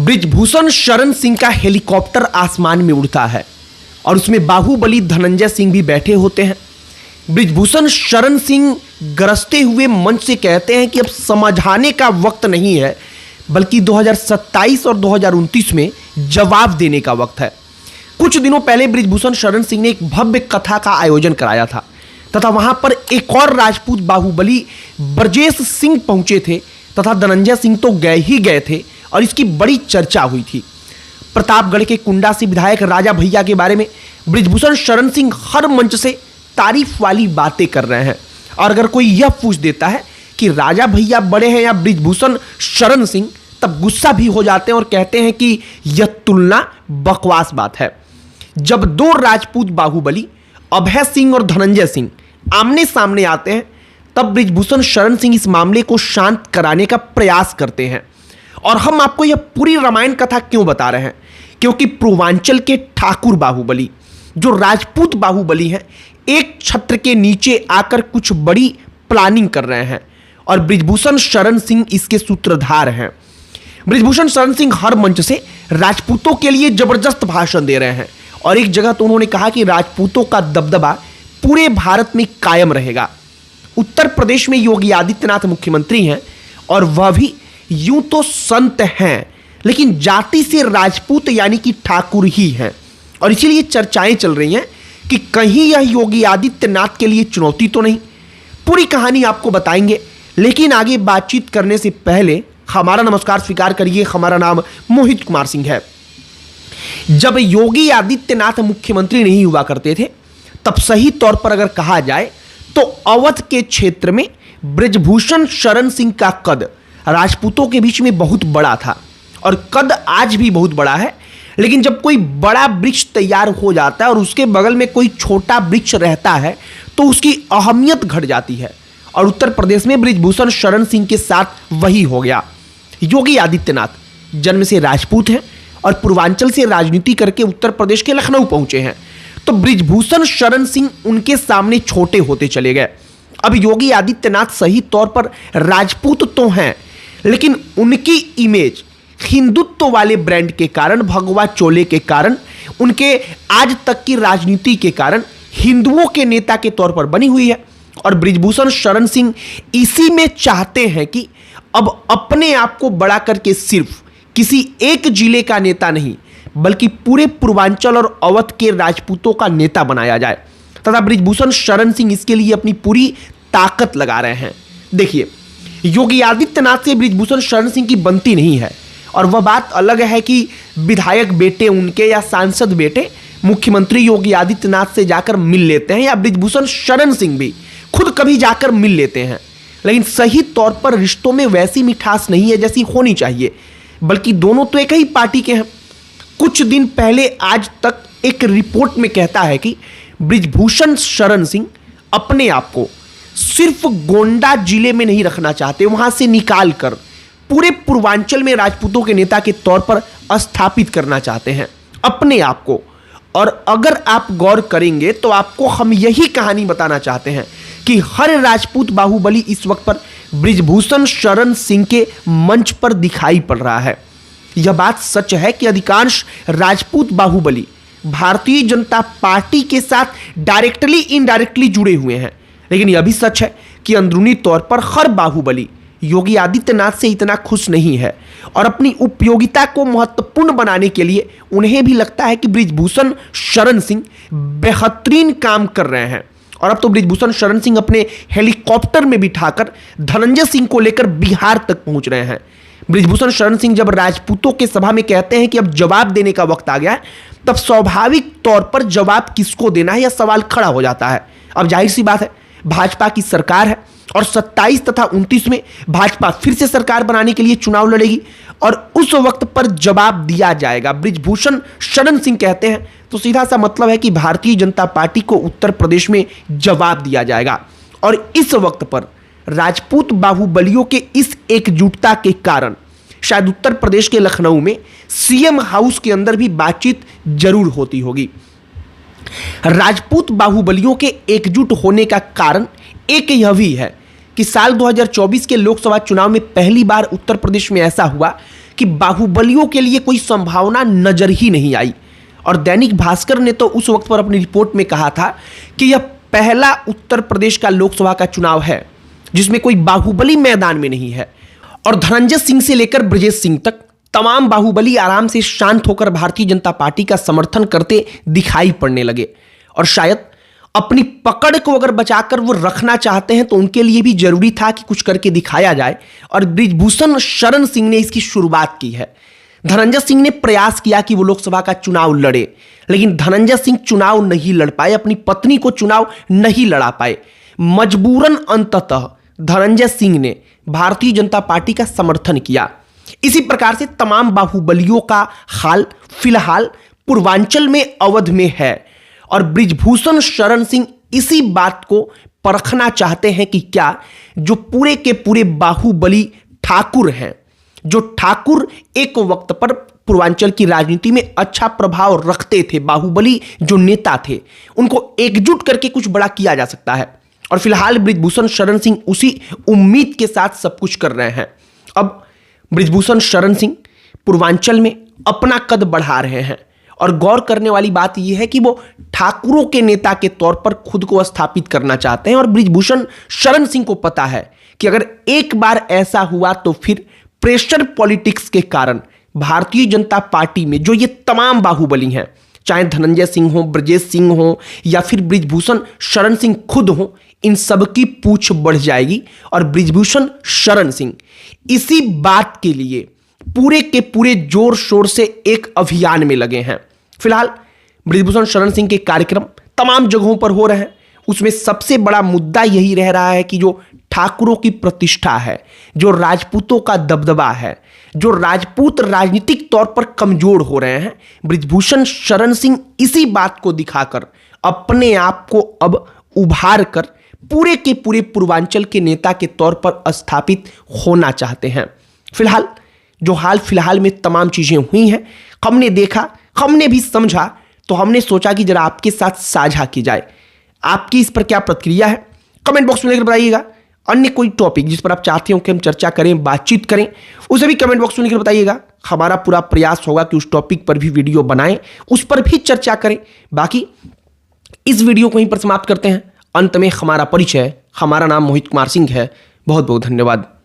बृजभूषण शरण सिंह का हेलीकॉप्टर आसमान में उड़ता है और उसमें बाहुबली धनंजय सिंह भी बैठे होते हैं। बृजभूषण शरण सिंह गरजते हुए मंच से कहते हैं कि अब समझाने का वक्त नहीं है, बल्कि 2027 और 2029 में जवाब देने का वक्त है। कुछ दिनों पहले बृजभूषण शरण सिंह ने एक भव्य कथा का आयोजन कराया था तथा वहां पर एक और राजपूत बाहुबली ब्रजेश सिंह पहुंचे थे तथा धनंजय सिंह तो गए ही गए थे और इसकी बड़ी चर्चा हुई थी। प्रतापगढ़ के कुंडा से विधायक राजा भैया के बारे में बृजभूषण शरण सिंह हर मंच से तारीफ वाली बातें कर रहे हैं। और अगर कोई यह पूछ देता है कि राजा भैया बड़े हैं या बृजभूषण शरण सिंह, तब गुस्सा भी हो जाते हैं और कहते हैं कि यह तुलना बकवास बात है। जब दो राजपूत बाहुबली अभय सिंह और धनंजय सिंह आमने सामने आते हैं, तब बृजभूषण शरण सिंह इस मामले को शांत कराने का प्रयास करते हैं। और हम आपको यह पूरी रामायण कथा क्यों बता रहे हैं? क्योंकि पूर्वांचल के ठाकुर बाहुबली, जो राजपूत बाहुबली हैं, एक छत्र के नीचे आकर कुछ बड़ी प्लानिंग कर रहे हैं और बृजभूषण शरण सिंह इसके सूत्रधार हैं। बृजभूषण शरण सिंह हर मंच से राजपूतों के लिए जबरदस्त भाषण दे रहे हैं और एक जगह तो उन्होंने कहा कि राजपूतों का दबदबा पूरे भारत में कायम रहेगा। उत्तर प्रदेश में योगी आदित्यनाथ मुख्यमंत्री हैं और वह भी यूं तो संत हैं, लेकिन जाति से राजपूत यानी कि ठाकुर ही हैं। और इसीलिए चर्चाएं चल रही हैं कि कहीं यह योगी आदित्यनाथ के लिए चुनौती तो नहीं। पूरी कहानी आपको बताएंगे, लेकिन आगे बातचीत करने से पहले हमारा नमस्कार स्वीकार करिए। हमारा नाम मोहित कुमार सिंह है। जब योगी आदित्यनाथ मुख्यमंत्री नहीं हुआ करते थे, तब सही तौर पर अगर कहा जाए तो अवध के क्षेत्र में बृजभूषण शरण सिंह का कद राजपूतों के बीच में बहुत बड़ा था और कद आज भी बहुत बड़ा है। लेकिन जब कोई बड़ा वृक्ष तैयार हो जाता है और उसके बगल में कोई छोटा वृक्ष रहता है तो उसकी अहमियत घट जाती है। और उत्तर प्रदेश में बृजभूषण शरण सिंह के साथ वही हो गया। योगी आदित्यनाथ जन्म से राजपूत हैं और पूर्वांचल से राजनीति करके उत्तर प्रदेश के लखनऊ पहुंचे हैं, तो बृजभूषण शरण सिंह उनके सामने छोटे होते चले गए। अब योगी आदित्यनाथ सही तौर पर राजपूत तो हैं, लेकिन उनकी इमेज हिंदुत्व वाले ब्रांड के कारण, भगवा चोले के कारण, उनके आज तक की राजनीति के कारण हिंदुओं के नेता के तौर पर बनी हुई है। और बृजभूषण शरण सिंह इसी में चाहते हैं कि अब अपने आप को बड़ा करके सिर्फ किसी एक जिले का नेता नहीं, बल्कि पूरे पूर्वांचल और अवध के राजपूतों का नेता बनाया जाए तथा बृजभूषण शरण सिंह इसके लिए अपनी पूरी ताकत लगा रहे हैं। देखिए, योगी आदित्यनाथ से बृजभूषण शरण सिंह की बनती नहीं है और वह बात अलग है कि विधायक बेटे उनके या सांसद बेटे मुख्यमंत्री योगी आदित्यनाथ से जाकर मिल लेते हैं या बृजभूषण शरण सिंह भी खुद कभी जाकर मिल लेते हैं। लेकिन सही तौर पर रिश्तों में वैसी मिठास नहीं है जैसी होनी चाहिए, बल्कि दोनों तो एक ही पार्टी के हैं। कुछ दिन पहले आज तक एक रिपोर्ट में कहता है कि बृजभूषण शरण सिंह अपने आप को सिर्फ गोंडा जिले में नहीं रखना चाहते, वहां से निकाल कर पूरे पूर्वांचल में राजपूतों के नेता के तौर पर स्थापित करना चाहते हैं अपने आप को। और अगर आप गौर करेंगे तो आपको हम यही कहानी बताना चाहते हैं कि हर राजपूत बाहुबली इस वक्त पर बृजभूषण शरण सिंह के मंच पर दिखाई पड़ रहा है। यह बात सच है कि अधिकांश राजपूत बाहुबली भारतीय जनता पार्टी के साथ डायरेक्टली इनडायरेक्टली जुड़े हुए हैं, लेकिन यह भी सच है कि अंदरूनी तौर पर हर बाहुबली योगी आदित्यनाथ से इतना खुश नहीं है और अपनी उपयोगिता को महत्वपूर्ण बनाने के लिए उन्हें भी लगता है कि बृजभूषण शरण सिंह बेहतरीन काम कर रहे हैं। और अब तो बृजभूषण शरण सिंह अपने हेलीकॉप्टर में बिठाकर धनंजय सिंह को लेकर बिहार तक पहुंच रहे हैं। बृजभूषण शरण सिंह जब राजपूतों के सभा में कहते हैं कि अब जवाब देने का वक्त आ गया है, तब स्वाभाविक तौर पर जवाब किसको देना है यह सवाल खड़ा हो जाता है। अब जाहिर सी बात है, भाजपा की सरकार है और 27 तथा 29 में भाजपा फिर से सरकार बनाने के लिए चुनाव लड़ेगी और उस वक्त पर जवाब दिया जाएगा। बृजभूषण शरण सिंह कहते हैं तो सीधा सा मतलब है कि भारतीय जनता पार्टी को उत्तर प्रदेश में जवाब दिया जाएगा। और इस वक्त पर राजपूत बाहुबलियों के इस एकजुटता के कारण शायद उत्तर प्रदेश के लखनऊ में सीएम हाउस के अंदर भी बातचीत जरूर होती होगी। राजपूत बाहुबलियों के एकजुट होने का कारण एक यह भी है कि साल 2024 के लोकसभा चुनाव में पहली बार उत्तर प्रदेश में ऐसा हुआ कि बाहुबलियों के लिए कोई संभावना नजर ही नहीं आई। और दैनिक भास्कर ने तो उस वक्त पर अपनी रिपोर्ट में कहा था कि यह पहला उत्तर प्रदेश का लोकसभा का चुनाव है जिसमें कोई बाहुबली मैदान में नहीं है। और धनंजय सिंह से लेकर ब्रजेश सिंह तक तमाम बाहुबली आराम से शांत होकर भारतीय जनता पार्टी का समर्थन करते दिखाई पड़ने लगे। और शायद अपनी पकड़ को अगर बचाकर वो रखना चाहते हैं तो उनके लिए भी जरूरी था कि कुछ करके दिखाया जाए। और बृजभूषण शरण सिंह ने इसकी शुरुआत की है। धनंजय सिंह ने प्रयास किया कि वो लोकसभा का चुनाव लड़े, लेकिन धनंजय सिंह चुनाव नहीं लड़ पाए, अपनी पत्नी को चुनाव नहीं लड़ा पाए। मजबूरन अंततः धनंजय सिंह ने भारतीय जनता पार्टी का समर्थन किया। इसी प्रकार से तमाम बाहुबलियों का हाल फिलहाल पूर्वांचल में अवध में है। और बृजभूषण शरण सिंह इसी बात को परखना चाहते हैं कि क्या जो पूरे के पूरे बाहुबली ठाकुर हैं, जो ठाकुर एक वक्त पर पूर्वांचल की राजनीति में अच्छा प्रभाव रखते थे, बाहुबली जो नेता थे, उनको एकजुट करके कुछ बड़ा किया जा सकता है। और फिलहाल बृजभूषण शरण सिंह उसी उम्मीद के साथ सब कुछ कर रहे हैं। अब बृजभूषण शरण सिंह पूर्वांचल में अपना कद बढ़ा रहे हैं। और गौर करने वाली बात यह है कि वो ठाकुरों के नेता के तौर पर खुद को स्थापित करना चाहते हैं। और बृजभूषण शरण सिंह को पता है कि अगर एक बार ऐसा हुआ तो फिर प्रेशर पॉलिटिक्स के कारण भारतीय जनता पार्टी में जो ये तमाम बाहुबली हैं, चाहे धनंजय सिंह हो, ब्रजेश सिंह हो या फिर बृजभूषण शरण सिंह खुद हो, इन सब की पूछ बढ़ जाएगी। और बृजभूषण शरण सिंह इसी बात के लिए पूरे के पूरे जोर शोर से एक अभियान में लगे हैं। फिलहाल बृजभूषण शरण सिंह के कार्यक्रम तमाम जगहों पर हो रहे हैं। उसमें सबसे बड़ा मुद्दा यही रह रहा है कि जो ठाकुरों की प्रतिष्ठा है, जो राजपूतों का दबदबा है, जो राजपूत राजनीतिक तौर पर कमजोर हो रहे हैं, बृजभूषण शरण सिंह इसी बात को दिखाकर अपने आप को अब उभार कर पूरे के पूरे पूर्वांचल के नेता के तौर पर स्थापित होना चाहते हैं। फिलहाल जो हाल फिलहाल में तमाम चीजें हुई हैं, हमने देखा, हमने भी समझा, तो हमने सोचा कि जरा आपके साथ साझा की जाए। आपकी इस पर क्या प्रतिक्रिया है कमेंट बॉक्स में लेकर बताइएगा। अन्य कोई टॉपिक जिस पर आप चाहते हो कि हम चर्चा करें, बातचीत करें, उसे भी कमेंट बॉक्स में लिखकर बताइएगा। हमारा पूरा प्रयास होगा कि उस टॉपिक पर भी वीडियो बनाएं, उस पर भी चर्चा करें। बाकी इस वीडियो को यहीं पर समाप्त करते हैं। अंत में हमारा परिचय, हमारा नाम मोहित कुमार सिंह है। बहुत बहुत धन्यवाद।